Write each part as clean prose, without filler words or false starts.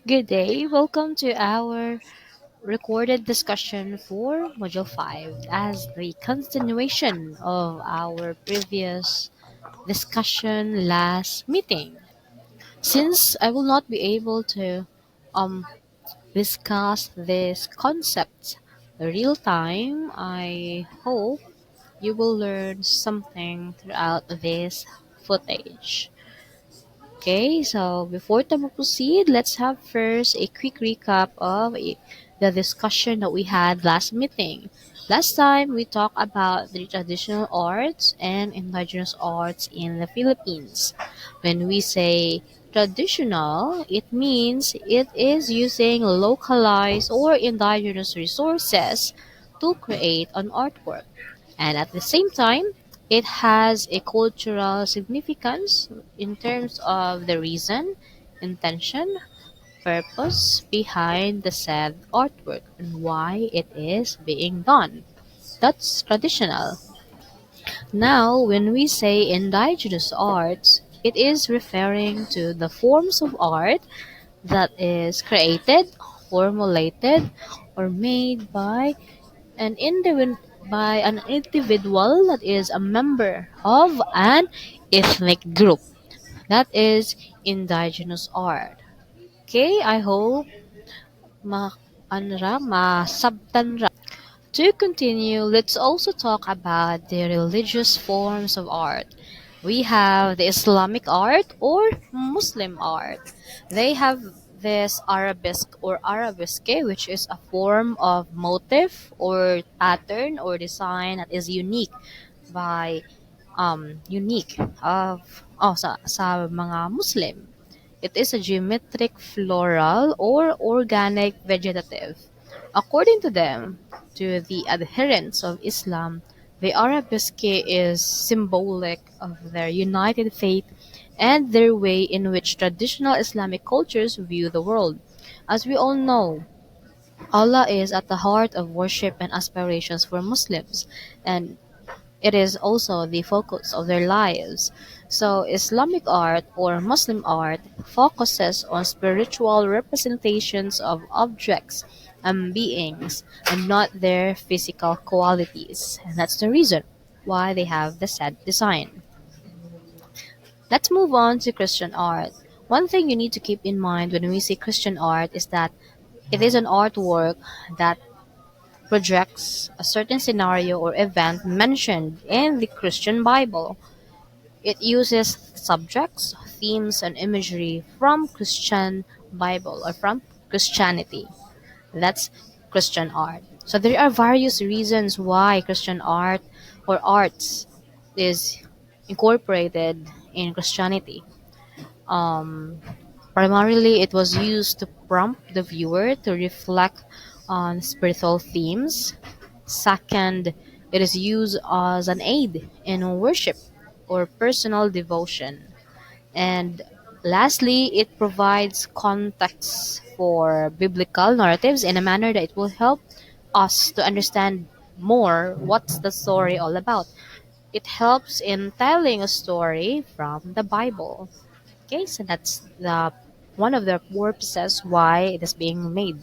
Good day. Welcome to our recorded discussion for Module 5 as the continuation of our previous discussion last meeting. Since I will not be able to um, discuss this concept real time, I hope you will learn something throughout this footage. Okay, so before we proceed, let's have first a quick recap of the discussion that we had last meeting. Last time, we talked about the traditional arts and indigenous arts in the Philippines. When we say traditional, it means it is using localized or indigenous resources to create an artwork. And at the same time, it has a cultural significance in terms of the reason, intention, purpose behind the said artwork and why it is being done. That's traditional. Now, when we say indigenous arts, it is referring to the forms of art that is created, formulated, or made by an individual that is a member of an ethnic group. That is indigenous art. Okay, I hope masabtan ra. To continue, let's also talk about the religious forms of art. We have the Islamic art or Muslim art. They have this arabesque or arabesque, which is a form of motif or pattern or design that is by unique sa mga Muslim. It is a geometric floral or organic vegetative. According to them, to the adherents of Islam, the arabesque is symbolic of their united faith and their way in which traditional Islamic cultures view the world. As we all know, Allah is at the heart of worship and aspirations for Muslims, and it is also the focus of their lives. So, Islamic art or Muslim art focuses on spiritual representations of objects and beings and not their physical qualities. And that's the reason why they have the said design. Let's move on to Christian art. One thing you need to keep in mind when we say Christian art is that it is an artwork that projects a certain scenario or event mentioned in the Christian Bible. It uses subjects, themes, and imagery from Christian Bible or from Christianity. That's Christian art. So there are various reasons why Christian art or arts is incorporated in Christianity. Um, Primarily, it was used to prompt the viewer to reflect on spiritual themes. Second, it is used as an aid in worship or personal devotion. And lastly, it provides context for biblical narratives in a manner that it will help us to understand more what's the story all about. It helps in telling a story from the Bible. Okay, so that's the one of the purposes why it is being made.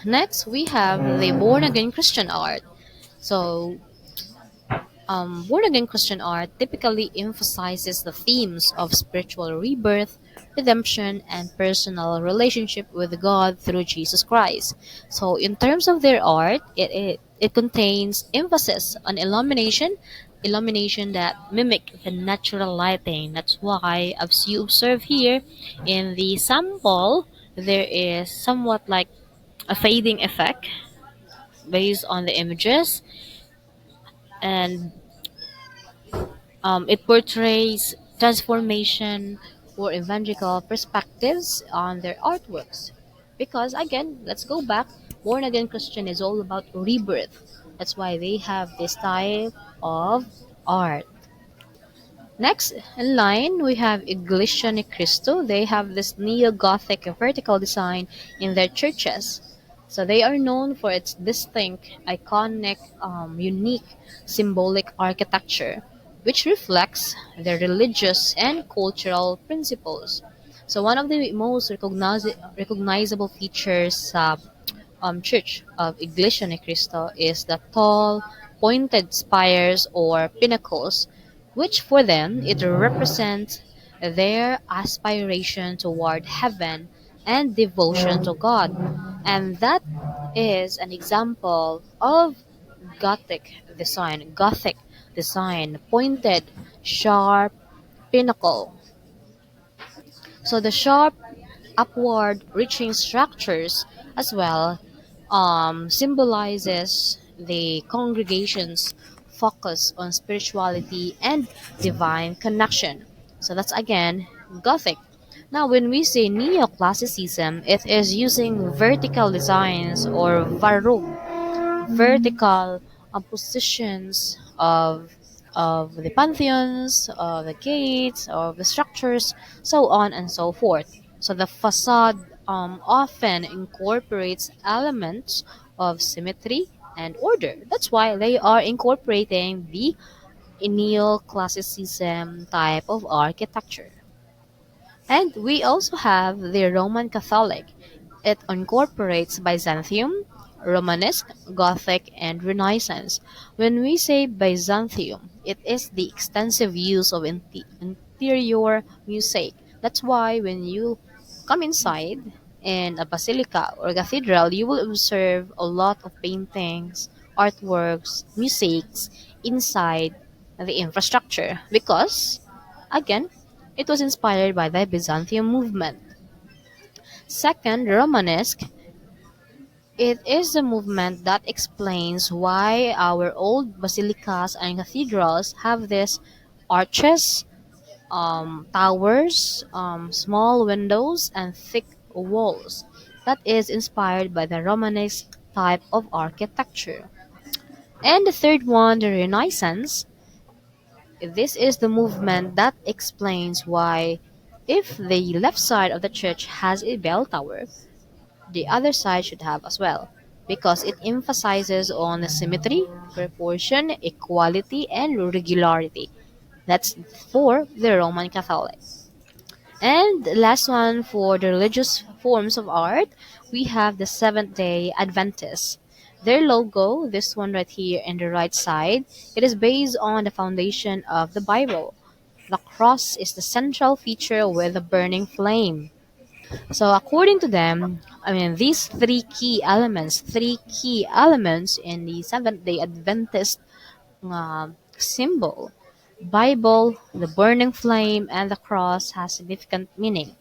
Next, we have the born again Christian art. So, born again Christian art typically emphasizes the themes of spiritual rebirth, redemption, and personal relationship with God through Jesus Christ. So, in terms of their art, it contains emphasis on illumination that mimic the natural lighting. That's why, as you observe here in the sample, there is somewhat like a fading effect based on the images, and it portrays transformation or evangelical perspectives on their artworks. Because again, let's go back. Born again Christian is all about rebirth. That's why they have this type of art. Next in line, we have Iglesia ni Cristo. They have this neo-Gothic vertical design in their churches. So they are known for its distinct, iconic, unique, symbolic architecture, which reflects their religious and cultural principles. So one of the most recognizable features church of Iglesia ni Cristo is the tall, pointed spires or pinnacles, which for them it represents their aspiration toward heaven and devotion to God. And that is an example of Gothic design, pointed, sharp pinnacle. So the sharp upward reaching structures as well symbolizes the congregation's focus on spirituality and divine connection. So that's again Gothic. Now, when we say neoclassicism, it is using vertical designs or Baroque vertical positions of the pantheons, of the gates, of the structures, so on and so forth. So the facade often incorporates elements of symmetry and order. That's why they are incorporating the neoclassicism type of architecture. And we also have the Roman Catholic. It incorporates Byzantium, Romanesque, Gothic, and Renaissance. When we say Byzantium, it is the extensive use of interior mosaic. That's why when you come inside in a basilica or cathedral, you will observe a lot of paintings, artworks, mosaics inside the infrastructure because, again, it was inspired by the Byzantium movement. Second, Romanesque. It is the movement that explains why our old basilicas and cathedrals have these arches, towers, small windows, and thick walls. That is inspired by the Romanesque type of architecture. And the third one, the Renaissance. This is the movement that explains why, if the left side of the church has a bell tower, the other side should have as well, because it emphasizes on the symmetry, proportion, equality, and regularity. That's for the Roman Catholic. And the last one for the religious forms of art, we have the Seventh Day Adventists. Their logo, this one right here in the right side, it is based on the foundation of the Bible. The cross is the central feature with a burning flame. So according to them, I mean these three key elements in the Seventh Day Adventist symbol, Bible, the burning flame, and the cross has significant meaning.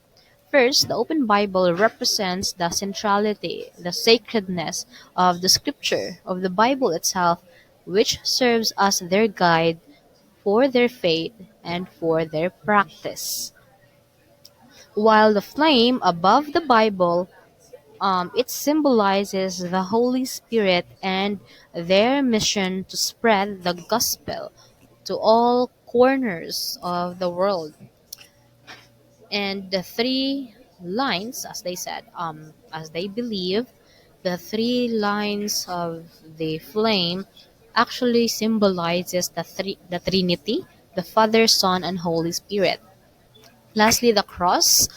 First, the open Bible represents the centrality, the sacredness of the scripture, of the Bible itself, which serves as their guide for their faith and for their practice. While the flame above the Bible, it symbolizes the Holy Spirit and their mission to spread the gospel to all corners of the world. And the three lines, as they said, as they believe, the three lines of the flame actually symbolizes the Trinity, the Father, Son, and Holy Spirit. Lastly, the cross,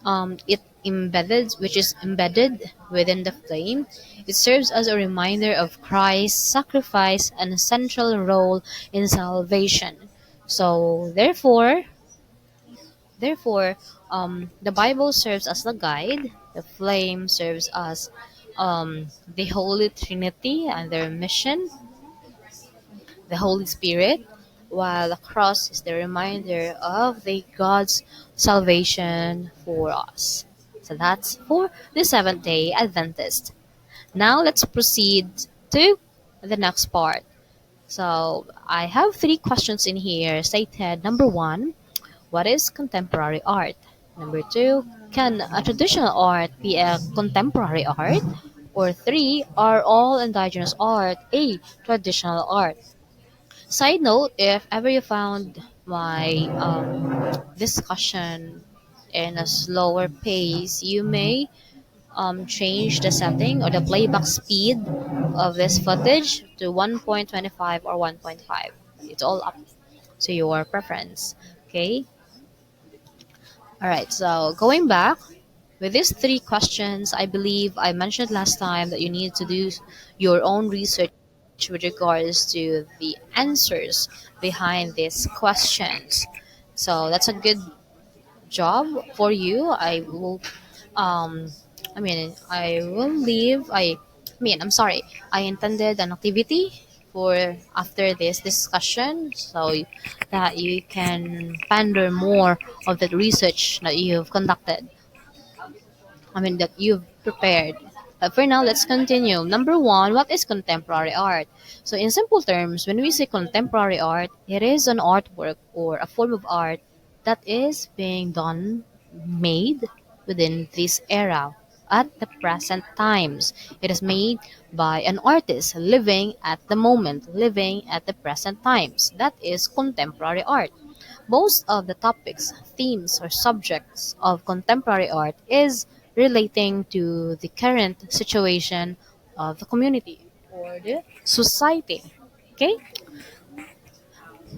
which is embedded within the flame. It serves as a reminder of Christ's sacrifice and a central role in salvation. So, therefore, the Bible serves as the guide. The flame serves as the Holy Trinity and their mission, the Holy Spirit, while the cross is the reminder of the God's salvation for us. So that's for the Seventh Day Adventist. Now let's proceed to the next part. So I have three questions in here stated. Number one, what is contemporary art? Number two, can a traditional art be a contemporary art? Or three, are all indigenous art a traditional art? Side note, if ever you found my discussion in a slower pace, you may change the setting or the playback speed of this footage to 1.25 or 1.5. It's all up to your preference. Okay. All right, so going back with these three questions, I believe I mentioned last time that you need to do your own research with regards to the answers behind these questions. So that's a good job for you. Um, I will leave. I'm sorry. I intended an activity for after this discussion so that you can ponder more of the research that you've conducted. That you've prepared. But for now, let's continue. Number one, what is contemporary art? So, in simple terms, when we say contemporary art, it is an artwork or a form of art that is being done, made within this era at the present times. It is made by an artist living at the moment, living at the present times. That is contemporary art. Most of the topics, themes, or subjects of contemporary art is relating to the current situation of the community or the society. Okay?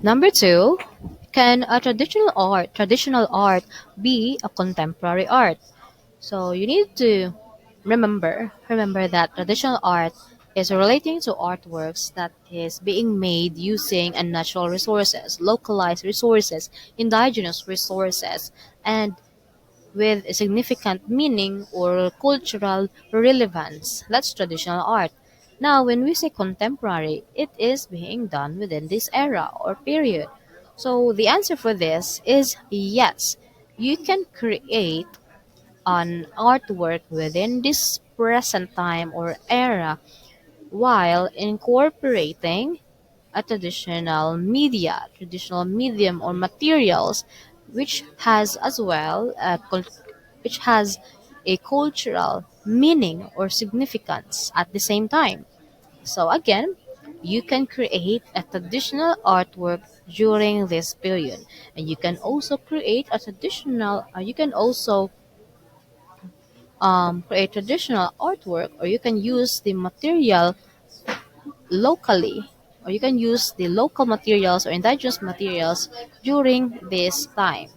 Number two, can a traditional art be a contemporary art? So you need to remember that traditional art is relating to artworks that is being made using unnatural resources, localized resources, indigenous resources, and with a significant meaning or cultural relevance. That's traditional art. Now, when we say contemporary, it is being done within this era or period. So the answer for this is yes. You can create an artwork within this present time or era while incorporating a traditional medium or materials which has as well which has a cultural meaning or significance at the same time. So again, you can create a traditional artwork during this period, and you can also create a traditional. You can also create traditional artwork, or you can use the material locally, or you can use the local materials or indigenous materials during this time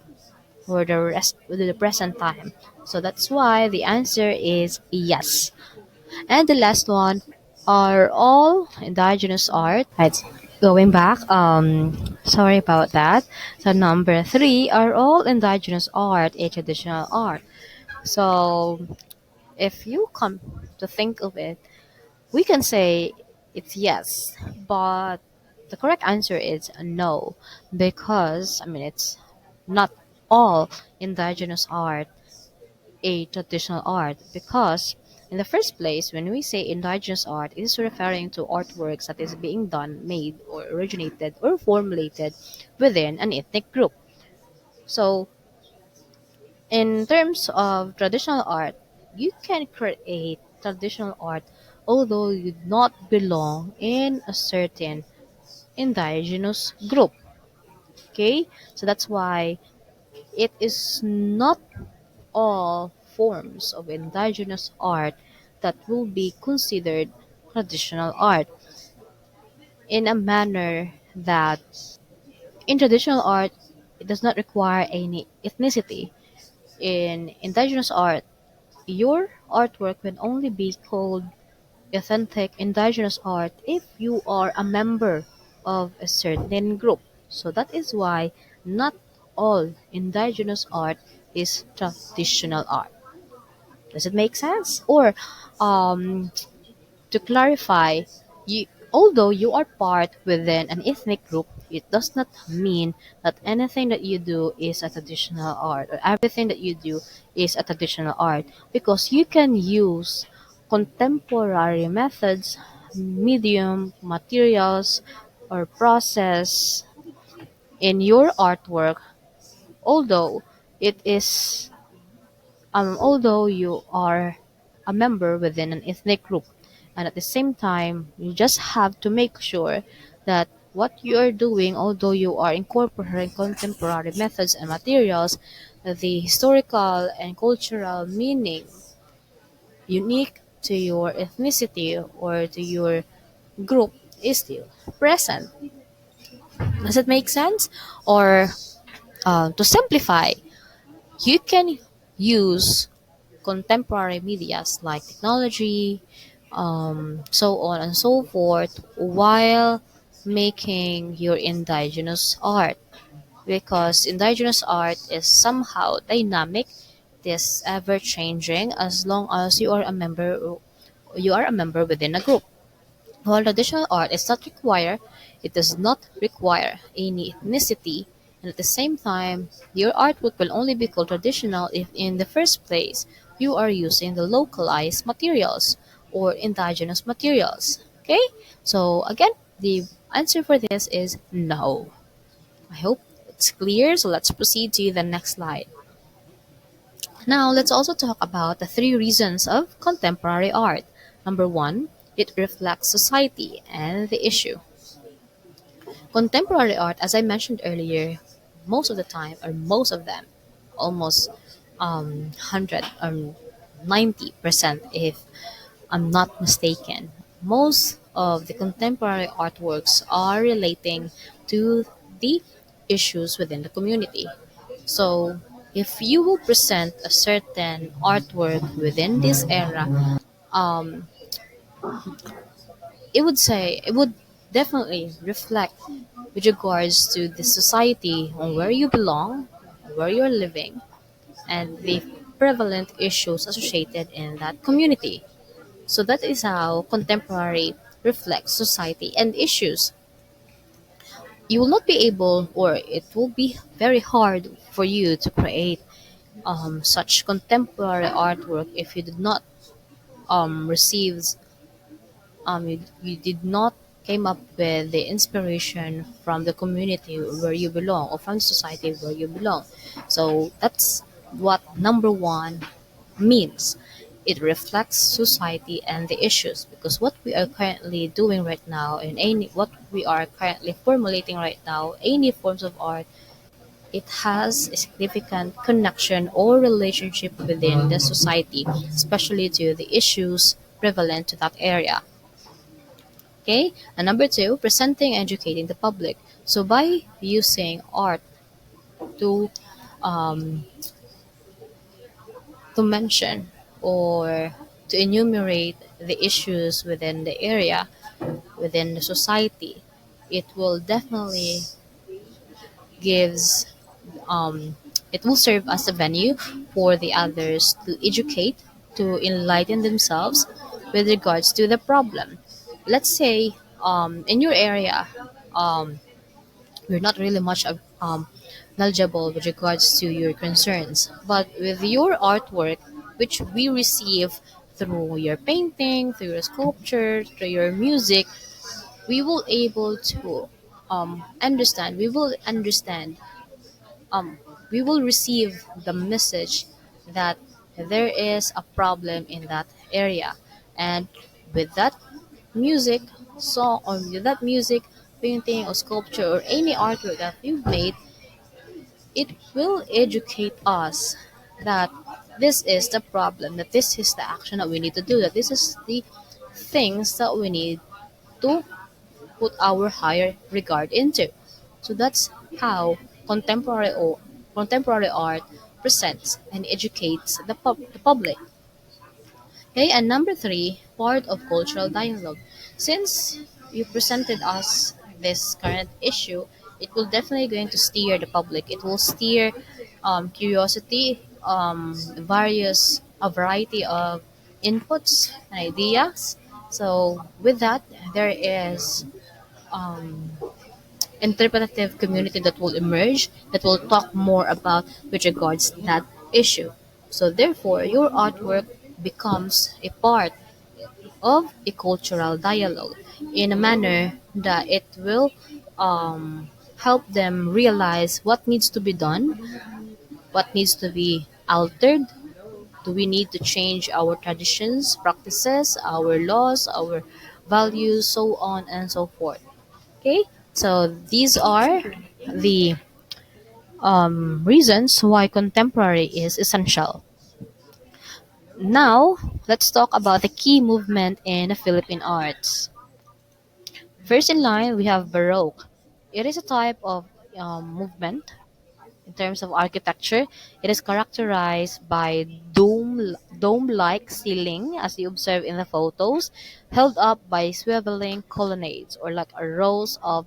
or the present time. So that's why the answer is yes. And the last one, are all indigenous art? Right. Going back, sorry about that. So number three, are all indigenous art a traditional art? So if you come to think of it, we can say it's yes, but the correct answer is no, because it's not all indigenous art a traditional art, because in the first place, when we say indigenous art, it is referring to artworks that is being done, made, or originated or formulated within an ethnic group. So in terms of traditional art, you can create traditional art although you do not belong in a certain indigenous group. Okay? So that's why it is not all forms of indigenous art that will be considered traditional art, in a manner that in traditional art it does not require any ethnicity. In indigenous art, your artwork can only be called authentic indigenous art if you are a member of a certain group. So that is why not all indigenous art is traditional art. Does it make sense? Or um, to clarify, although you are part within an ethnic group, it does not mean that anything that you do is a traditional art or everything that you do is a traditional art, because you can use contemporary methods, medium, materials, or process in your artwork, although it is although you are a member within an ethnic group. And at the same time, you just have to make sure that what you are doing, although you are incorporating contemporary methods and materials, the historical and cultural meaning unique to your ethnicity or to your group is still present. Does it make sense? Or to simplify, You can use contemporary medias like technology, so on and so forth, while making your indigenous art, because indigenous art is somehow dynamic, it is ever changing as long as you are a member within a group. While traditional art does not require any ethnicity, and at the same time, your artwork will only be called traditional if in the first place you are using the localized materials or indigenous materials. Okay? So again, the answer for this is no. I hope it's clear, so let's proceed to the next slide. Now, let's also talk about the three reasons of contemporary art. Number one, it reflects society and the issue. Contemporary art, as I mentioned earlier, most of the time, or most of them, almost 100 or 90%, if I'm not mistaken, most of the contemporary artworks are relating to the issues within the community. So, if you will present a certain artwork within this era, um, it would definitely reflect with regards to the society on where you belong, where you're living, and the prevalent issues associated in that community. So that is how contemporary reflects society and issues. You will not be able, or it will be very hard for you to create such contemporary artwork if you did not receive you did not came up with the inspiration from the community where you belong or from society where you belong. So that's what number one means. It reflects society and the issues, because what we are currently doing right now, and any what we are currently formulating right now, any forms of art, it has a significant connection or relationship within the society, especially to the issues prevalent to that area. Okay, and number two, presenting and educating the public. So by using art to um, mention or to enumerate the issues within the area, within the society, it will definitely gives it will serve as a venue for the others to educate, to enlighten themselves with regards to the problem. Let's say in your area, um, we're not really much knowledgeable with regards to your concerns. But with your artwork, which we receive through your painting, through your sculpture, through your music, we will able to understand. Um, we will receive the message that there is a problem in that area, and with that music song, or with that music, painting or sculpture or any artwork that you've made, it will educate us that this is the problem, that this is the action that we need to do, that this is the things that we need to put our higher regard into. So that's how contemporary art presents and educates the public. Okay, and number three, part of cultural dialogue. Since you presented us this current issue, it will definitely going to steer the public. It will steer curiosity, a variety of inputs and ideas. So with that, there is um, interpretative community that will emerge, that will talk more about with regards to that issue. So therefore, your artwork becomes a part of a cultural dialogue in a manner that it will help them realize what needs to be done, what needs to be altered. Do we need to change our traditions, practices, our laws, our values, so on and so forth? Okay, so these are the reasons why contemporary is essential. Now, let's talk about the key movement in the Philippine arts. First in line, we have Baroque. It is a type of movement terms of architecture, it is characterized by dome-like ceiling, as you observe in the photos, held up by swiveling colonnades or like a rows of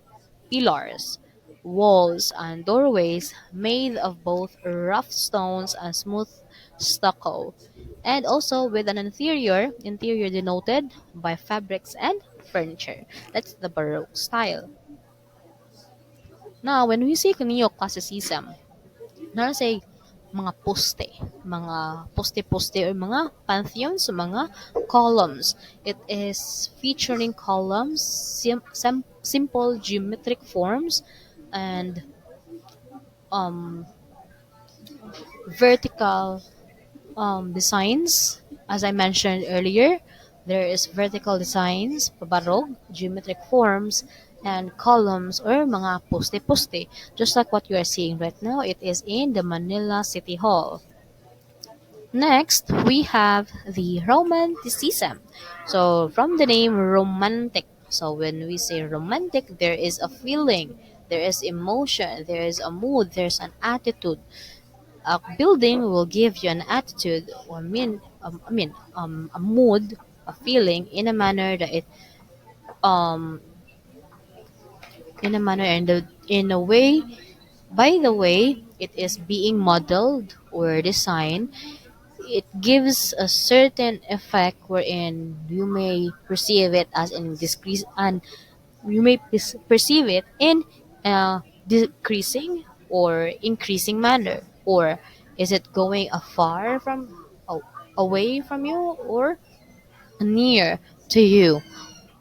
pillars, walls, and doorways made of both rough stones and smooth stucco, and also with an interior denoted by fabrics and furniture. That's the Baroque style. Now, when we say neoclassicism, na say mga poste-poste or mga pantheons, mga columns. It is featuring columns, simple geometric forms, and um, vertical designs. As I mentioned earlier, there is vertical designs, pabarog, geometric forms, and columns or mga poste-poste. Just like what you are seeing right now, it is in the Manila City Hall. Next, we have the Romanticism. So, from the name romantic, so when we say romantic, there is a feeling, there is emotion, there is a mood, there's an attitude. A building will give you an attitude or a mood, a feeling in a manner that it um in a manner and in a way by the way it is being modeled or designed. It gives a certain effect wherein you may perceive it as in decrease and you may perceive it in a decreasing or increasing manner, or is it going afar from a- away from you or near to you.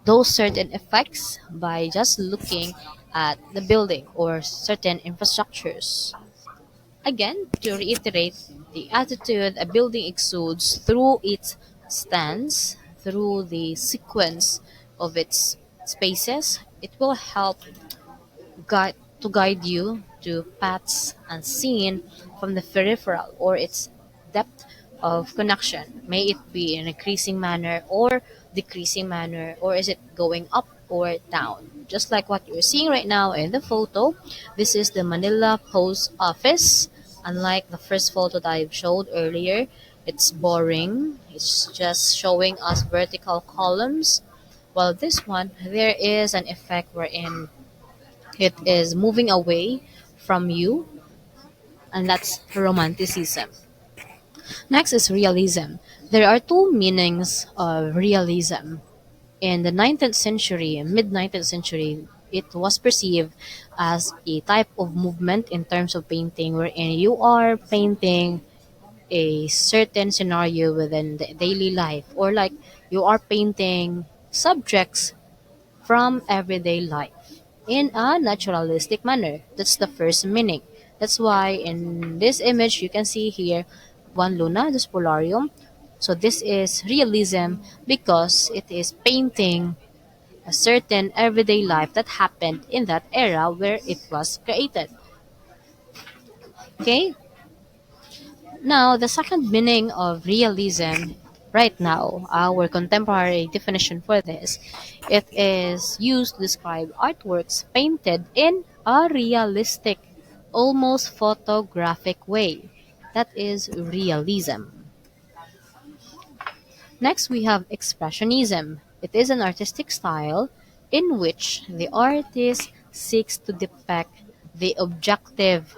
Those certain effects by just looking at the building or certain infrastructures. Again, to reiterate, the attitude a building exudes through its stance, through the sequence of its spaces, it will help guide you to paths unseen from the peripheral or its depth of connection. May it be in increasing manner or decreasing manner, or is it going up or down? Just like what you're seeing right now in the photo, this is the Manila Post Office. Unlike the first photo that I showed earlier, it's boring. It's just showing us vertical columns. While this one, there is an effect wherein it is moving away from you, and that's romanticism. Next is realism. There are two meanings of realism. In the 19th century, mid 19th century, it was perceived as a type of movement in terms of painting wherein you are painting a certain scenario within the daily life, or like you are painting subjects from everyday life in a naturalistic manner. That's the first meaning. That's why in this image you can see here one luna, this polarium. So this is realism because it is painting a certain everyday life that happened in that era where it was created. Okay? Now, the second meaning of realism right now, our contemporary definition for this, it is used to describe artworks painted in a realistic, almost photographic way. That is realism. Next, we have expressionism. It is an artistic style in which the artist seeks to depict the objective,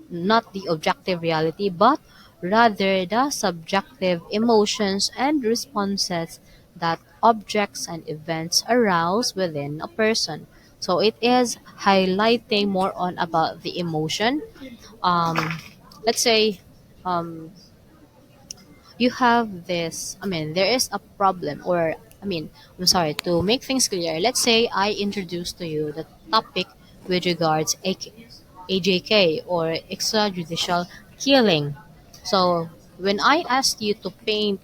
not the objective reality, but rather the subjective emotions and responses that objects and events arouse within a person. So it is highlighting more on about the emotion. Um, let's say um, you have this, there is a problem, or I'm sorry, to make things clear, let's say I introduce to you the topic with regards AJK or extrajudicial killing. So when I asked you to paint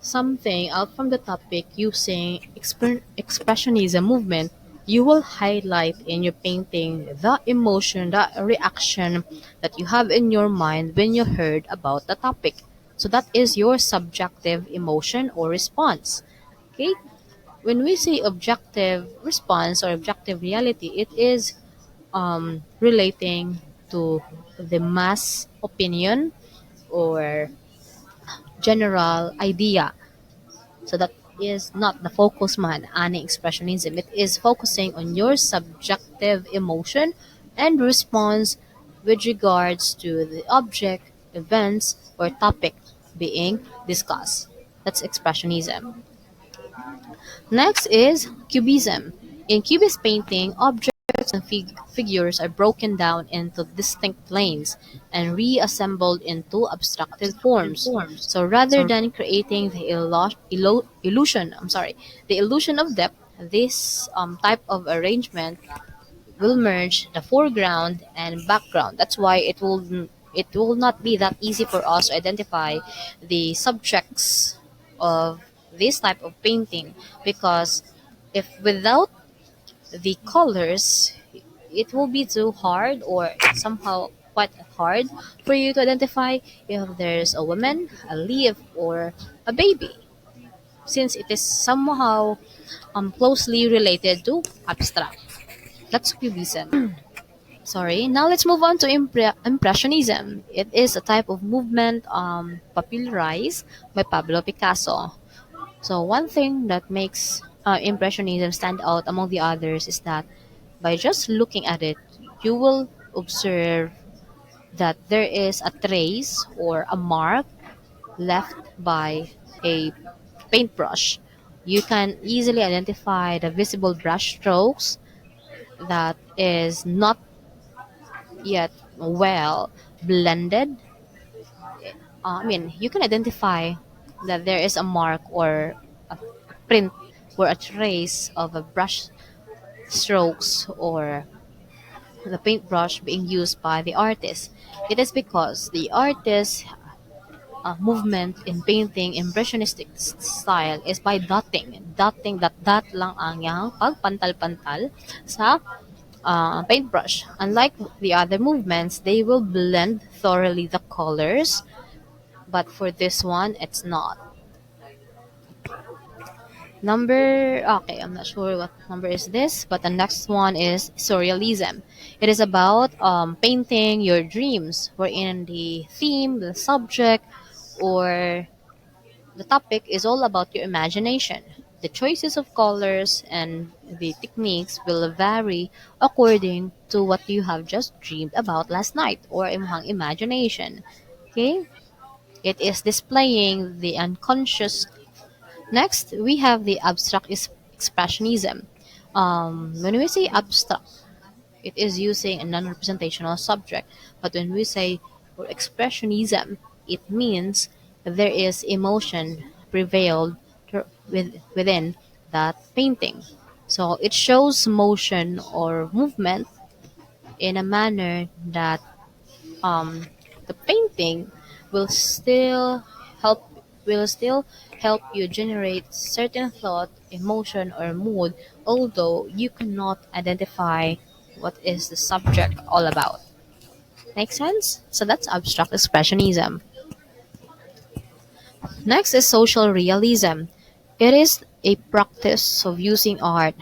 something out from the topic using expressionism movement, you will highlight in your painting the emotion, the reaction that you have in your mind when you heard about the topic. So that is your subjective emotion or response. Okay? When we say objective response or objective reality, it is relating to the mass opinion or general idea. So that is not the focus man, ani-expressionism. It is focusing on your subjective emotion and response with regards to the object, events, or topic being discussed. That's expressionism. Next is cubism. In cubist painting, objects and figures are broken down into distinct planes and reassembled into abstracted forms. So rather than creating the illusion, the illusion of depth, this type of arrangement will merge the foreground and background. That's why it will not be that easy for us to identify the subjects of this type of painting, because if without the colors, it will be too hard or somehow quite hard for you to identify if there's a woman, a leaf, or a baby, since it is somehow closely related to abstract. That's cubism. Sorry. Now let's move on to Impressionism. It is a type of movement popularized by Pablo Picasso. So one thing that makes Impressionism stand out among the others is that by just looking at it, you will observe that there is a trace or a mark left by a paintbrush. You can easily identify the visible brush strokes that is not yet well blended. You can identify that there is a mark or a print or a trace of a brush strokes or the paintbrush being used by the artist. It is because the artist's movement in painting impressionistic style is by dotting. Dotting, dot lang ang yang pagpantal-pantal sa paintbrush. Unlike the other movements, they will blend thoroughly the colors, but for this one, it's not. Okay, I'm not sure what number is this, but the next one is surrealism. It is about painting your dreams, wherein the theme, the subject, or the topic is all about your imagination. The choices of colors and the techniques will vary according to what you have just dreamed about last night or imhang imagination. Okay? It is displaying the unconscious. Next, we have the abstract expressionism. When we say abstract, it is using a non-representational subject. But when we say for expressionism, it means there is emotion prevailed within that painting. So it shows motion or movement in a manner that the painting will still help will still help you generate certain thought, emotion, or mood, although you cannot identify what is the subject all about. Make sense? So that's abstract expressionism. Next is social realism. It is a practice of using art,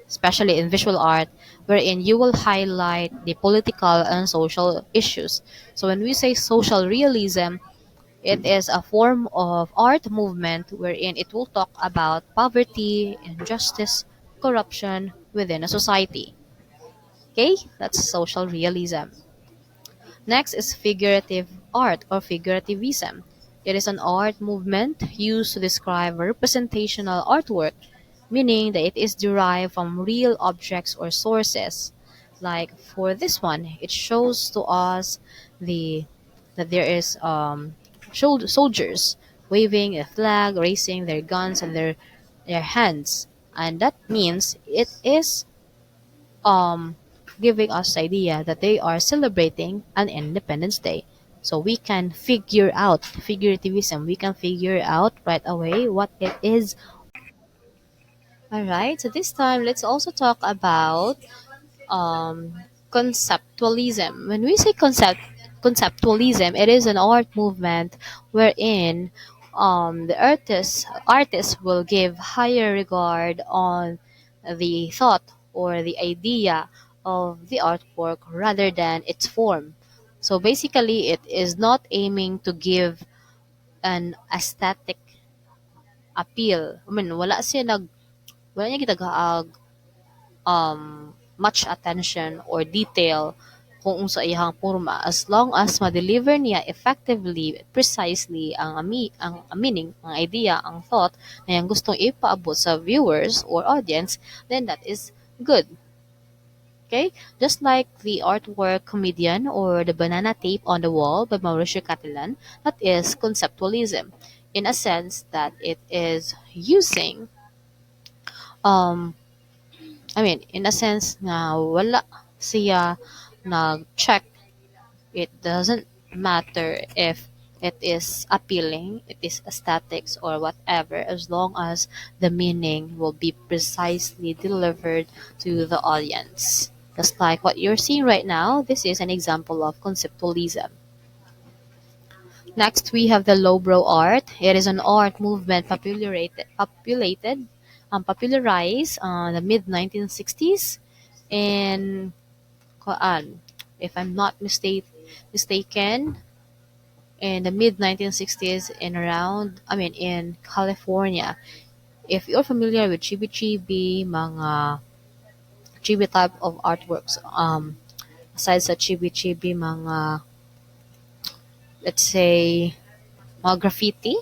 especially in visual art, wherein you will highlight the political and social issues. So when we say social realism, it is a form of art movement wherein it will talk about poverty, injustice, corruption within a society. Okay, that's social realism. Next is figurative art or figurativism. It is an art movement used to describe representational artwork, meaning that it is derived from real objects or sources. Like for this one, it shows to us the that there is soldiers waving a flag, raising their guns and their hands, and that means it is um, giving us the idea that they are celebrating an Independence Day. So we can figure out figurativism. We can figure out right away what it is. All right. So this time, let's also talk about um, conceptualism. When we say conceptualism, it is an art movement wherein the artist will give higher regard on the thought or the idea of the artwork rather than its form. So basically, it is not aiming to give an aesthetic appeal. I mean, wala niya gitagaag much attention or detail kung unsa iyang porma as long as ma-deliver niya effectively, precisely ang meaning, ang idea, ang thought na yang gustong ipaabot sa viewers or audience, then that is good. Okay? Just like the artwork Comedian or the Banana Tape on the Wall by Mauricio Catalan, that is conceptualism in a sense that it is using um in a sense na wala siya nag-check. It doesn't matter if it is appealing, it is aesthetics or whatever, as long as the meaning will be precisely delivered to the audience. Just like what you're seeing right now, this is an example of conceptualism. Next, we have the lowbrow art. It is an art movement popularized the mid 1960s in Koan. If I'm not mistaken, in the mid 1960s in California. If you're familiar with chibi-chibi, mga chibi type of artworks, aside sa chibi-chibi, mga, let's say, mga graffiti,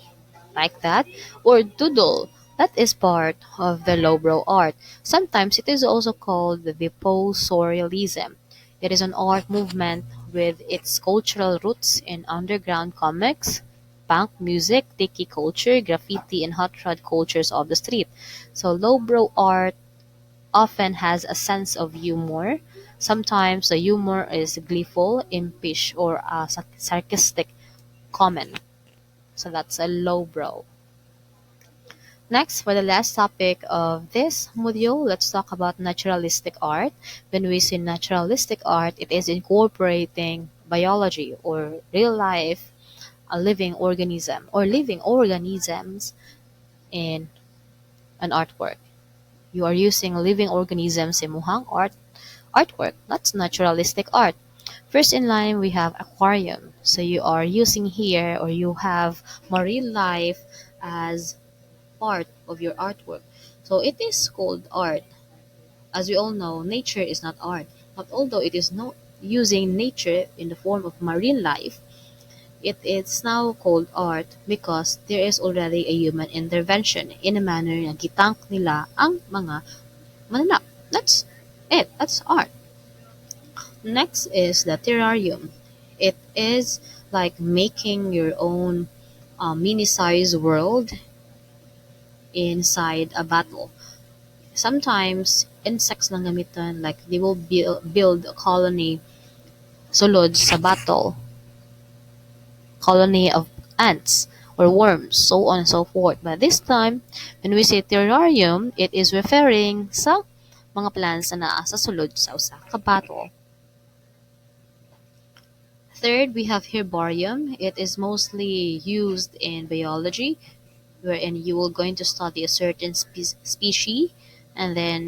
like that, or doodle. That is part of the lowbrow art. Sometimes it is also called the post-surrealism. It is an art movement with its cultural roots in underground comics, punk music, tiki culture, graffiti, and hot rod cultures of the street. So lowbrow art often has a sense of humor. Sometimes the humor is gleeful, impish, or sarcastic comment. So that's a lowbrow. Next, for the last topic of this module, let's talk about naturalistic art. When we say naturalistic art, it is incorporating biology or real life, a living organism or living organisms in an artwork. You are using living organisms in muhang artwork. That's naturalistic art. First in line, we have aquarium. So you are using here, or you have marine life as part of your artwork. So it is called art. As we all know, nature is not art. But although it is not using nature in the form of marine life, it is now called art because there is already a human intervention in a manner na gitank nila ang mga mananap. That's it. That's art. Next is the terrarium. It is like making your own mini-sized world inside a battle. Sometimes insects lang gamitan, like they will build a colony sulod sa battle, colony of ants or worms, so on and so forth. But this time, when we say terrarium, it is referring sa mga plants na naa sa sulod sa usa ka battle. Third, we have herbarium. It is mostly used in biology, wherein you will going to study a certain species, then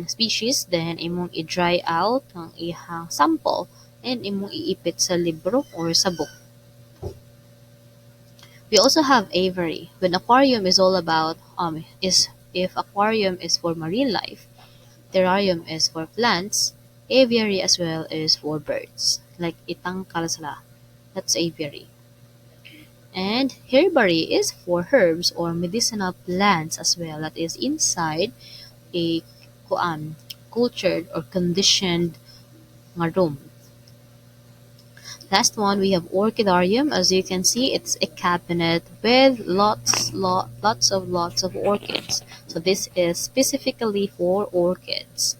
imong i-dry out ang ihang sample and imong iipit sa libro or sa book. We also have aviary. When aquarium is all about is if aquarium is for marine life, terrarium is for plants, aviary as well is for birds. Like itangkal sila. That's aviary. And herbary is for herbs or medicinal plants as well, that is inside a cultured or conditioned nga room. Last one, we have orchidarium. As you can see, it's a cabinet with lots of orchids. So this is specifically for orchids.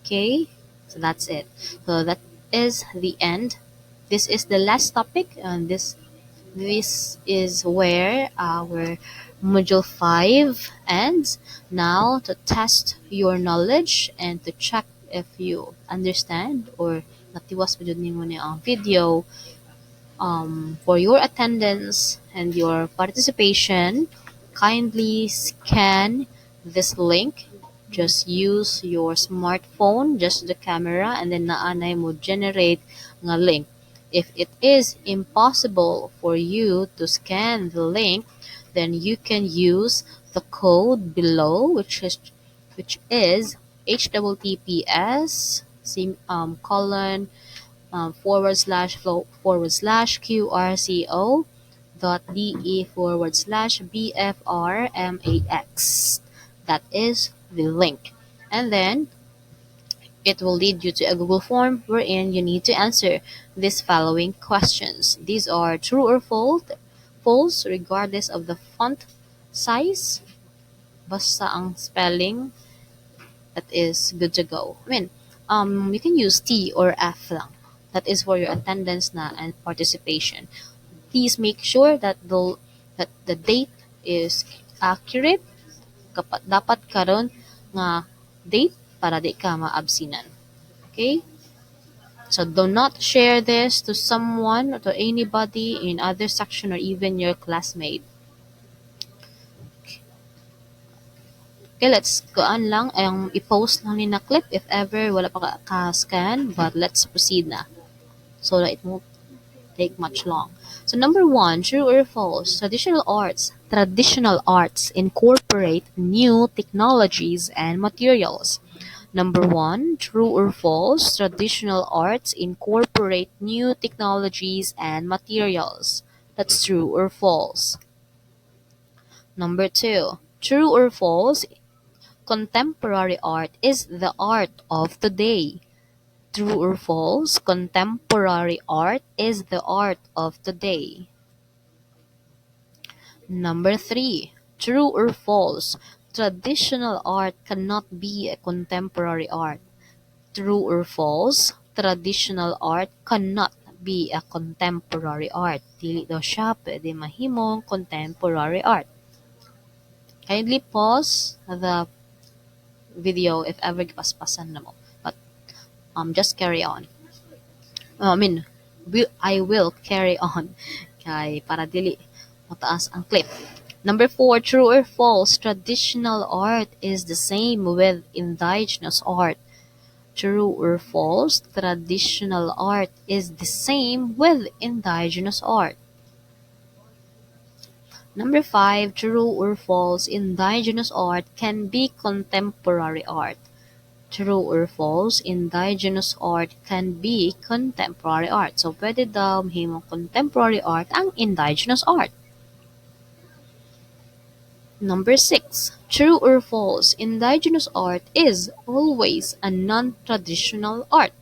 Okay, so that's it. So that is the end. This is the last topic, and this is where our module 5 ends. Now, to test your knowledge and to check if you understand or natiwas pa jud nimo ni ang video, for your attendance and your participation, kindly scan this link Just use your smartphone, just the camera, and then naanay mo generate nga link. If it is impossible for you to scan the link, then you can use the code below, which is https colon //QRCO .de/BFRMAX. That is the link. And then it will lead you to a Google form wherein you need to answer these following questions. These are true or false regardless of the font size. Basta ang spelling, that is good to go. You can use T or F lang. That is for your attendance na and participation. Please make sure that the date is accurate. Dapat karon nga date para di ka maabsinan. Okay? So do not share this to someone or to anybody in other section or even your classmate. Okay, let's go on lang. I-post lang ni na clip if ever wala pa ka-scan, but let's proceed na so that it won't take much long. So number 1, true or false? Traditional arts incorporate new technologies and materials. Number 1, true or false? Traditional arts incorporate new technologies and materials. That's true or false. Number 2, true or false? Contemporary art is the art of today. True or false? Contemporary art is the art of today. Number 3, true or false? Traditional art cannot be a contemporary art. True or false? Traditional art cannot be a contemporary art. Dili daw siya pwede mahimong contemporary art. Kindly pause the video if ever gipaspasan na mo. But just carry on. I will carry on kay para dili mataas ang clip. Number 4, true or false? Traditional art is the same with indigenous art. True or false? Traditional art is the same with indigenous art. Number 5, true or false? Indigenous art can be contemporary art. True or false? Indigenous art can be contemporary art. So, pwede daw mahimong contemporary art ang indigenous art. Number 6, true or false? Indigenous art is always a non-traditional art.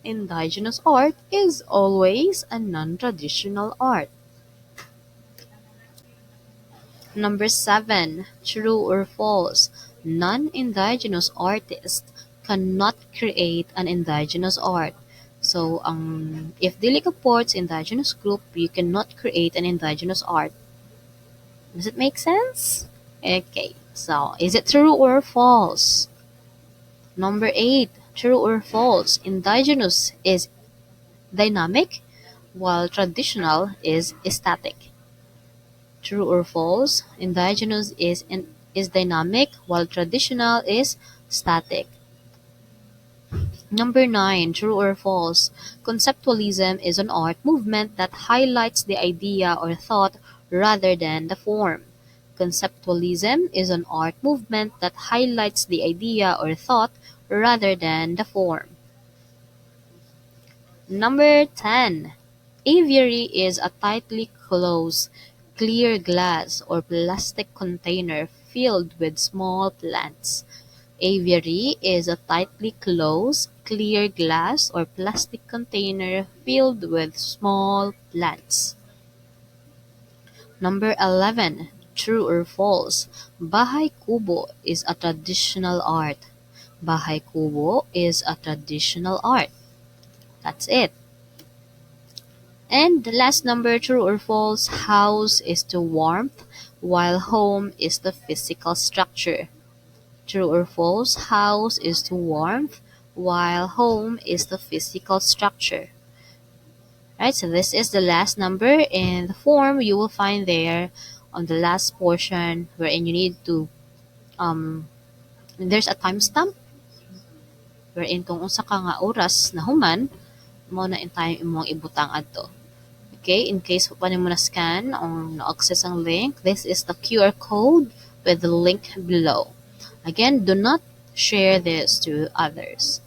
Indigenous art is always a non-traditional art. Number 7, true or false? Non-indigenous artists cannot create an indigenous art. So, if dili ka ports indigenous group, you cannot create an indigenous art. Does it make sense? Okay, so is it true or false? Number 8, true or false? Indigenous is dynamic while traditional is static. True or false? Indigenous is dynamic while traditional is static. Number 9, true or false? Conceptualism is an art movement that highlights the idea or thought rather than the form. Conceptualism is an art movement that highlights the idea or thought rather than the form. Number 10, aviary is a tightly closed, clear glass or plastic container filled with small plants. Aviary is a tightly closed, clear glass or plastic container filled with small plants. Number 11, true or false? Bahay kubo is a traditional art. Bahay kubo is a traditional art. That's it. And the last number, true or false? House is the warmth, while home is the physical structure. True or false? House is the warmth, while home is the physical structure. Right, so this is the last number in the form you will find there on the last portion wherein you need to there's a timestamp wherein kung unsa ka nga oras na human, mo na in time imong ibutang adto. Okay, in case pa nimo na scan or na-access ang link, this is the QR code with the link below. Again, do not share this to others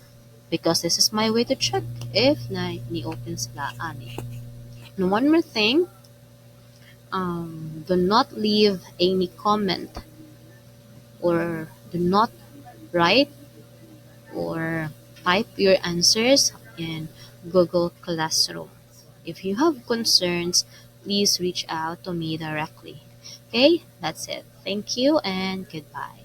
because this is my way to check if na ni-open sila ani. And one more thing, do not leave any comment or do not write or type your answers in Google Classroom. If you have concerns, please reach out to me directly. Okay, that's it. Thank you and goodbye.